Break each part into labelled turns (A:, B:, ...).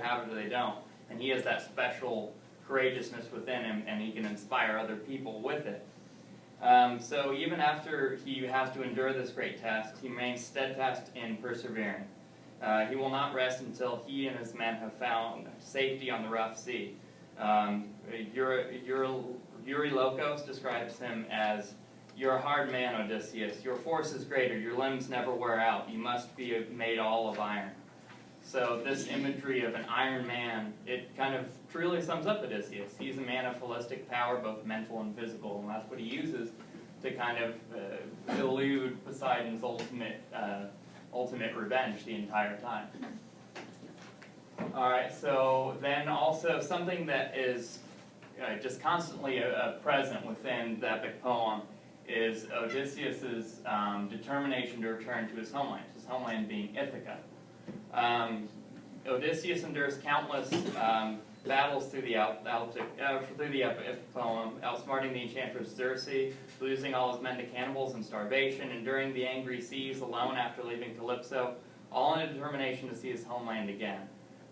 A: have it or they don't. And he has that special courageousness within him, and he can inspire other people with it. So even after he has to endure this great test, he remains steadfast in persevering. He will not rest until he and his men have found safety on the rough sea. Eurylochus describes him as, "You're a hard man, Odysseus. Your force is greater. Your limbs never wear out. You must be made all of iron." So this imagery of an iron man, it kind of truly sums up Odysseus. He's a man of holistic power, both mental and physical, and that's what he uses to kind of elude Poseidon's ultimate revenge the entire time. All right, so then also something that is just constantly present within the epic poem is Odysseus's determination to return to his homeland being Ithaca. Odysseus endures countless battles through the epic poem, outsmarting the enchantress Circe, losing all his men to cannibals and starvation, enduring the angry seas alone after leaving Calypso, all in a determination to see his homeland again.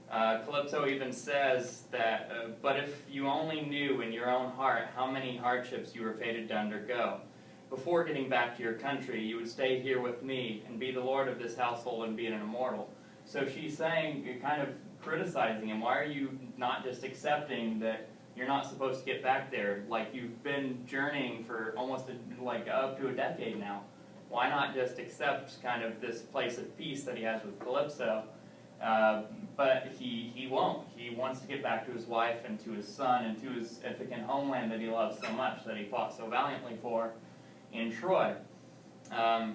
A: Calypso even says that, "But if you only knew in your own heart how many hardships you were fated to undergo, before getting back to your country, you would stay here with me and be the lord of this household and be an immortal." So she's saying, kind of criticizing him, why are you not just accepting that you're not supposed to get back there? Like, you've been journeying for almost up to a decade now. Why not just accept kind of this place of peace that he has with Calypso? But he won't. He wants to get back to his wife and to his son and to his Ithacan homeland that he loves so much, that he fought so valiantly for in Troy.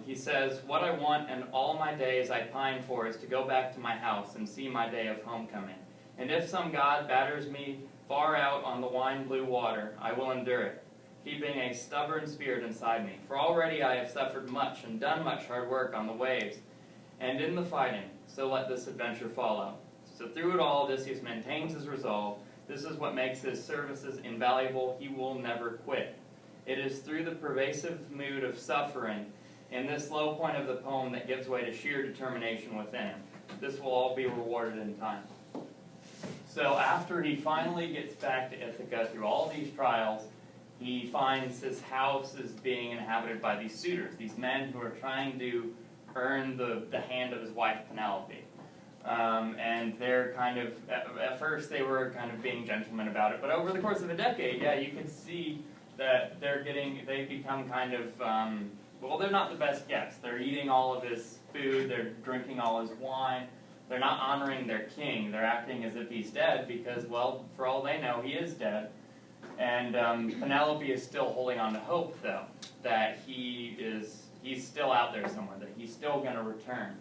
A: He says, "What I want and all my days I pine for is to go back to my house and see my day of homecoming. And if some god batters me far out on the wine-blue water, I will endure it, keeping a stubborn spirit inside me. For already I have suffered much and done much hard work on the waves and in the fighting, so let this adventure follow." So through it all, Odysseus maintains his resolve. This is what makes his services invaluable. He will never quit. It is through the pervasive mood of suffering in this low point of the poem that gives way to sheer determination within him. This will all be rewarded in time. So after he finally gets back to Ithaca through all these trials, he finds his house is being inhabited by these suitors, these men who are trying to earn the hand of his wife Penelope. And they're kind of, at first they were kind of being gentlemen about it, but over the course of a decade, yeah, you can see that they've become kind of, well, they're not the best guests. They're eating all of his food, they're drinking all his wine, they're not honoring their king, they're acting as if he's dead because, well, for all they know, he is dead. And Penelope is still holding on to hope, though, that he's still out there somewhere, that he's still going to return.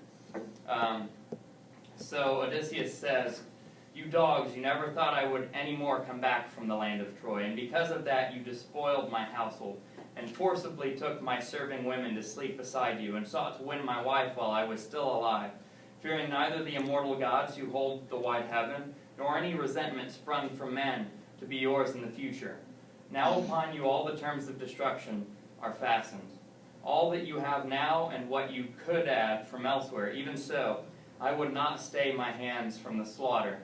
A: So Odysseus says, "You dogs, you never thought I would any more come back from the land of Troy, and because of that you despoiled my household, and forcibly took my serving women to sleep beside you, and sought to win my wife while I was still alive, fearing neither the immortal gods who hold the wide heaven, nor any resentment sprung from men to be yours in the future. Now upon you all the terms of destruction are fastened. All that you have now and what you could add from elsewhere, even so, I would not stay my hands from the slaughter,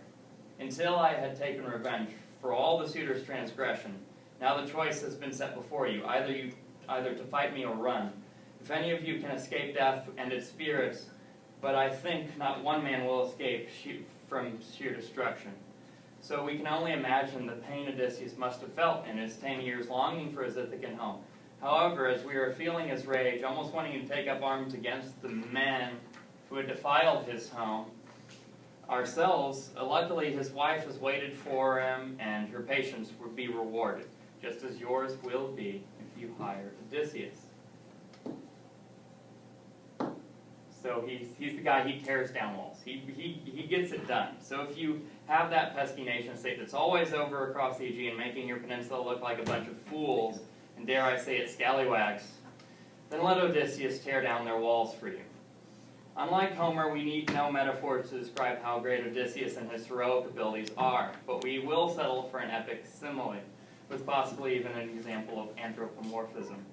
A: until I had taken revenge for all the suitors' transgression. Now the choice has been set before you, either to fight me or run. If any of you can escape death and its spirits, but I think not one man will escape from sheer destruction." So we can only imagine the pain Odysseus must have felt in his 10 years longing for his Ithacan home. However, as we are feeling his rage, almost wanting to take up arms against the men who had defiled his home ourselves, luckily his wife has waited for him, and her patience will be rewarded, just as yours will be if you hire Odysseus. So he's the guy, he tears down walls. He gets it done. So if you have that pesky nation state that's always over across the Aegean, making your peninsula look like a bunch of fools, and dare I say it, scallywags, then let Odysseus tear down their walls for you. Unlike Homer, we need no metaphors to describe how great Odysseus and his heroic abilities are, but we will settle for an epic simile, with possibly even an example of anthropomorphism.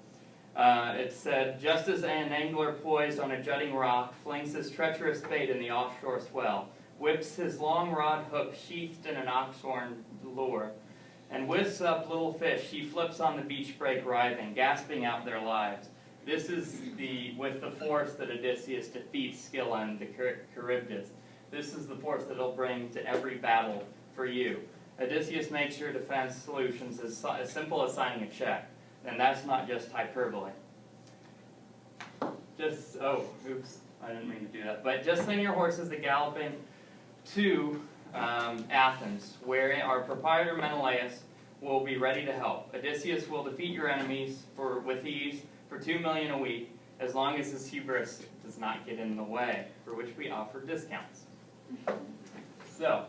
A: It said, "Just as an angler poised on a jutting rock flings his treacherous bait in the offshore swell, whips his long rod hook sheathed in an oxhorn lure, and whisks up little fish she flips on the beach break writhing, gasping out their lives. This is with the force that Odysseus defeats Scylla and the Charybdis. This is the force that he'll bring to every battle for you. Odysseus makes your defense solutions as simple as signing a check, and that's not just hyperbole. Oops, I didn't mean to do that. But just send your horses galloping to Athens, where our proprietor Menelaus will be ready to help. Odysseus will defeat your enemies with ease for 2 million a week, as long as his hubris does not get in the way, for which we offer discounts. So,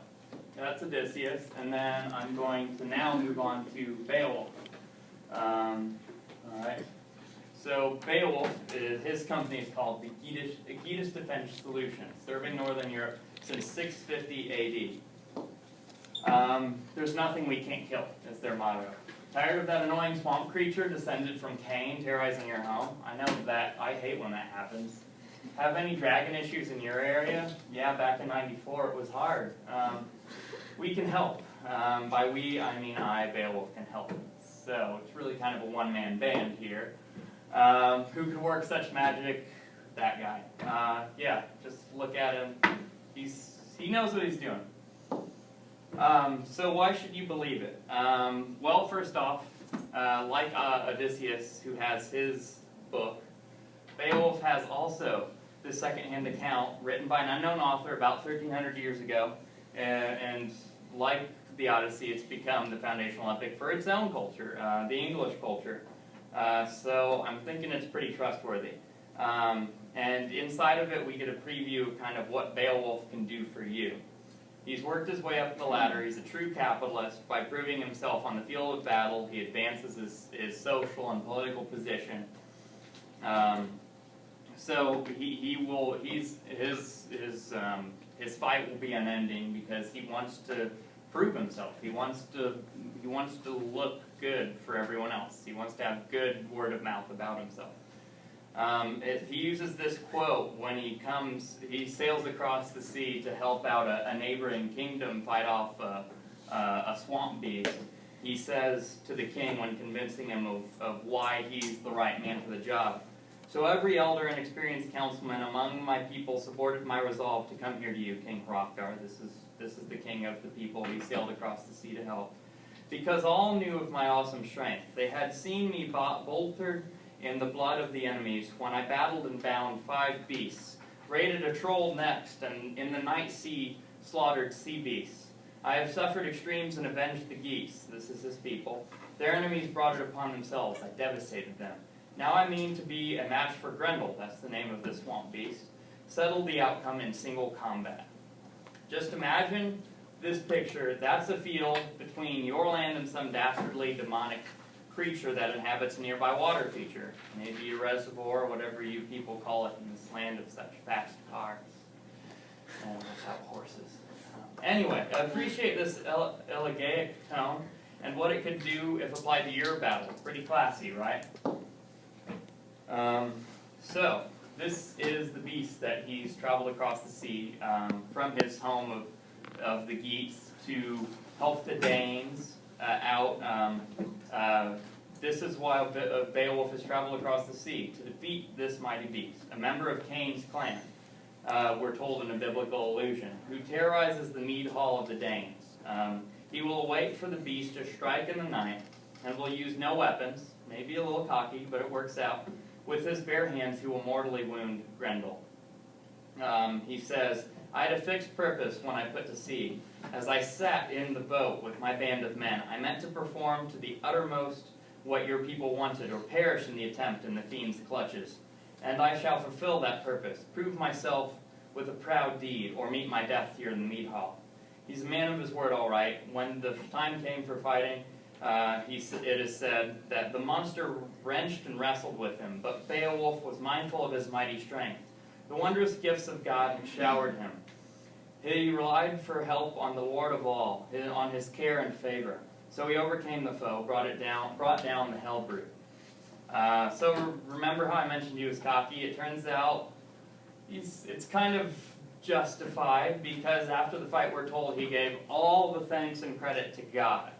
A: that's Odysseus, and then I'm going to now move on to Beowulf. Alright. So Beowulf, his company is called the Aegitus Defense Solutions, serving Northern Europe since 650 AD. There's nothing we can't kill, is their motto. Tired of that annoying swamp creature descended from Cain terrorizing your home? I know that. I hate when that happens. Have any dragon issues in your area? Yeah, back in '94 it was hard. We can help. By we, I mean I, Beowulf, can help. So it's really kind of a one-man band here. Who could work such magic? That guy. Yeah, just look at him. He knows what he's doing. So why should you believe it? Well, first off, like Odysseus, who has his book, Beowulf has also this second-hand account written by an unknown author about 1,300 years ago, and like the Odyssey, it's become the foundational epic for its own culture, the English culture. So I'm thinking it's pretty trustworthy. And inside of it, we get a preview of kind of what Beowulf can do for you. He's worked his way up the ladder. He's a true capitalist. By proving himself on the field of battle, he advances his social and political position. So his fight will be unending because he wants to prove himself. He wants to look good for everyone else. He wants to have good word of mouth about himself. He uses this quote when he sails across the sea to help out a neighboring kingdom fight off a swamp beast. He says to the king when convincing him of why he's the right man for the job, "So every elder and experienced councilman among my people supported my resolve to come here to you, King Hrothgar." This is the king of the people he sailed across the sea to help. "Because all knew of my awesome strength. They had seen me bolstered in the blood of the enemies when I battled and bound 5 beasts, raided a troll next, and in the night sea slaughtered sea beasts. I have suffered extremes and avenged the geese." This is his people. "Their enemies brought it upon themselves. I devastated them. Now I mean to be a match for Grendel," that's the name of this swamp beast, "settle the outcome in single combat." Just imagine this picture. That's a field between your land and some dastardly demonic creature that inhabits a nearby water feature. Maybe a reservoir, or whatever you people call it in this land of such fast cars and without horses. Anyway, I appreciate this elegiac tone and what it could do if applied to your battle. Pretty classy, right? So, this is the beast that he's traveled across the sea from his home of the Geats to help the Danes out. This is why Beowulf has traveled across the sea, to defeat this mighty beast, a member of Cain's clan, we're told in a biblical allusion, who terrorizes the mead hall of the Danes. He will wait for the beast to strike in the night, and will use no weapons, maybe a little cocky, but it works out. With his bare hands he will mortally wound Grendel. He says, "I had a fixed purpose when I put to sea. As I sat in the boat with my band of men, I meant to perform to the uttermost what your people wanted, or perish in the attempt in the fiend's clutches. And I shall fulfill that purpose, prove myself with a proud deed, or meet my death here in the mead hall." He's a man of his word, all right. When the time came for fighting, it is said that the monster wrenched and wrestled with him, but Beowulf was mindful of his mighty strength. The wondrous gifts of God had showered him. He relied for help on the Lord of all, on his care and favor. So he overcame the foe, brought down the hell brute. So remember how I mentioned he was cocky? It turns out it's kind of justified because after the fight we're told he gave all the thanks and credit to God.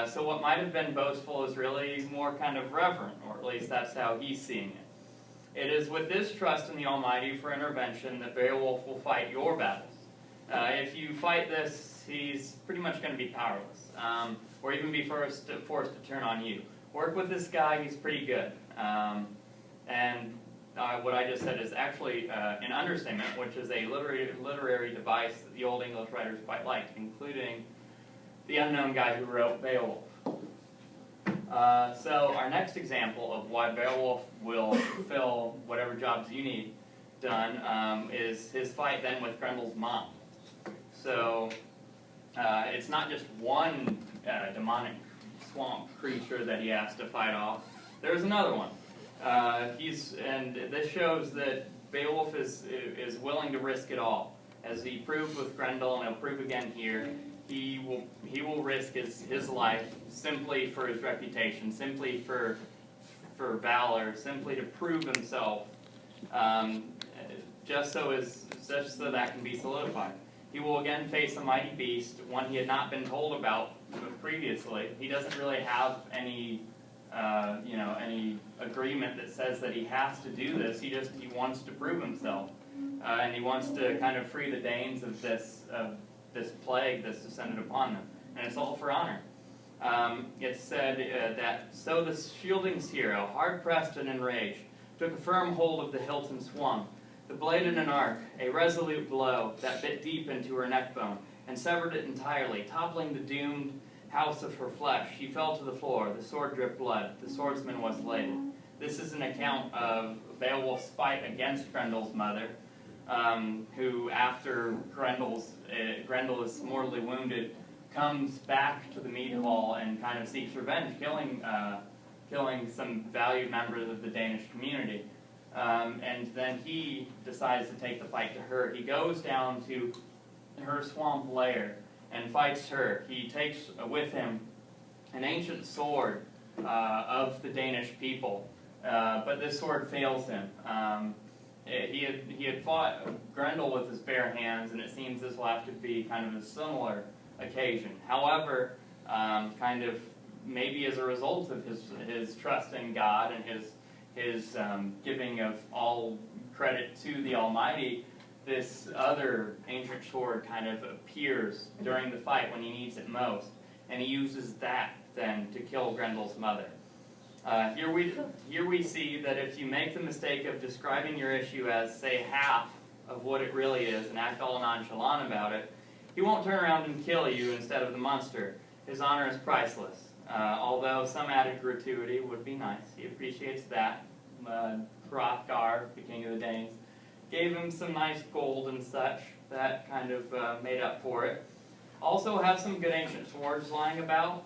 A: So what might have been boastful is really more kind of reverent, or at least that's how he's seeing it. It is with this trust in the Almighty for intervention that Beowulf will fight your battles. If you fight this, he's pretty much going to be powerless, or even be forced to turn on you. Work with this guy, he's pretty good. What I just said is actually an understatement, which is a literary device that the Old English writers quite liked, including the unknown guy who wrote Beowulf. So our next example of why Beowulf will fulfill whatever jobs you need done is his fight then with Grendel's mom. So it's not just one demonic swamp creature that he has to fight off. There's another one. And this shows that Beowulf is willing to risk it all. As he proved with Grendel, and he'll prove again here, he will risk his life simply for his reputation, simply for valor, simply to prove himself, just so that can be solidified. He will again face a mighty beast, one he had not been told about previously. He doesn't really have any any agreement that says that he has to do this. He wants to prove himself, and he wants to kind of free the Danes of this plague that's descended upon them, and it's all for honor. It's said that so the Scyldings' hero, hard pressed and enraged, took a firm hold of the hilt and swung. The blade in an arc, a resolute blow that bit deep into her neck bone and severed it entirely, toppling the doomed house of her flesh. She fell to the floor. The sword dripped blood. The swordsman was elated. This is an account of Beowulf's fight against Grendel's mother, who, after Grendel is mortally wounded, comes back to the mead hall and kind of seeks revenge, killing some valued members of the Danish community. And then he decides to take the fight to her. He goes down to her swamp lair and fights her. He takes with him an ancient sword of the Danish people, but this sword fails him. He had fought Grendel with his bare hands, and it seems this will have to be kind of a similar occasion. However, kind of maybe as a result of his trust in God and his giving of all credit to the Almighty, this other ancient sword kind of appears during the fight when he needs it most, and he uses that then to kill Grendel's mother. Here we see that if you make the mistake of describing your issue as, say, half of what it really is and act all nonchalant about it, he won't turn around and kill you instead of the monster. His honor is priceless, although some added gratuity would be nice. He appreciates that. Hrothgar, the king of the Danes, gave him some nice gold and such. That kind of made up for it. Also have some good ancient swords lying about.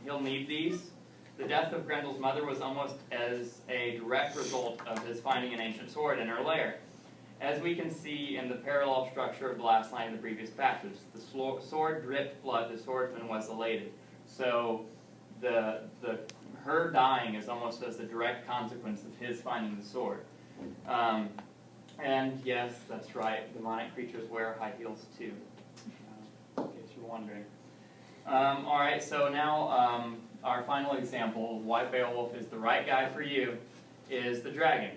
A: He'll need these. The death of Grendel's mother was almost as a direct result of his finding an ancient sword in her lair. As we can see in the parallel structure of the last line of the previous passage, the sword dripped blood, the swordsman was elated. So her dying is almost as a direct consequence of his finding the sword. And yes, that's right, demonic creatures wear high heels too, in case you're wondering. Alright, so now our final example of why Beowulf is the right guy for you is the dragon.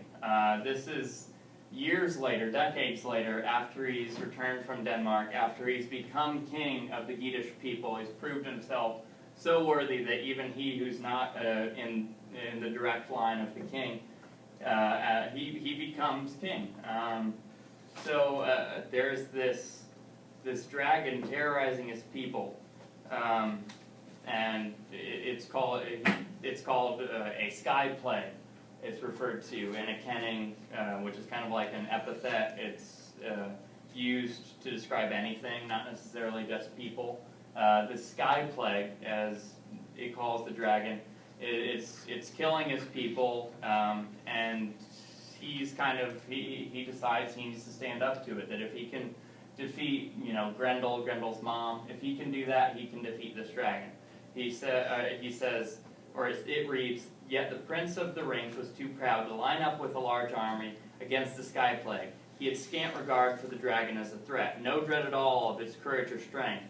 A: This is years later, decades later, after he's returned from Denmark, after he's become king of the Geatish people. He's proved himself so worthy that even he who's not in the direct line of the king, he becomes king. So there's this dragon terrorizing his people, and it's called a sky plague. It's referred to in a kenning, which is kind of like an epithet. It's used to describe anything, not necessarily just people. The sky plague, as it calls the dragon, it's killing his people, and he decides he needs to stand up to it. That if he can defeat, Grendel's mom, if he can do that, he can defeat this dragon. He says, or it reads, "Yet the Prince of the Rings was too proud to line up with a large army against the sky plague. he had scant regard for the dragon as a threat, no dread at all of its courage or strength.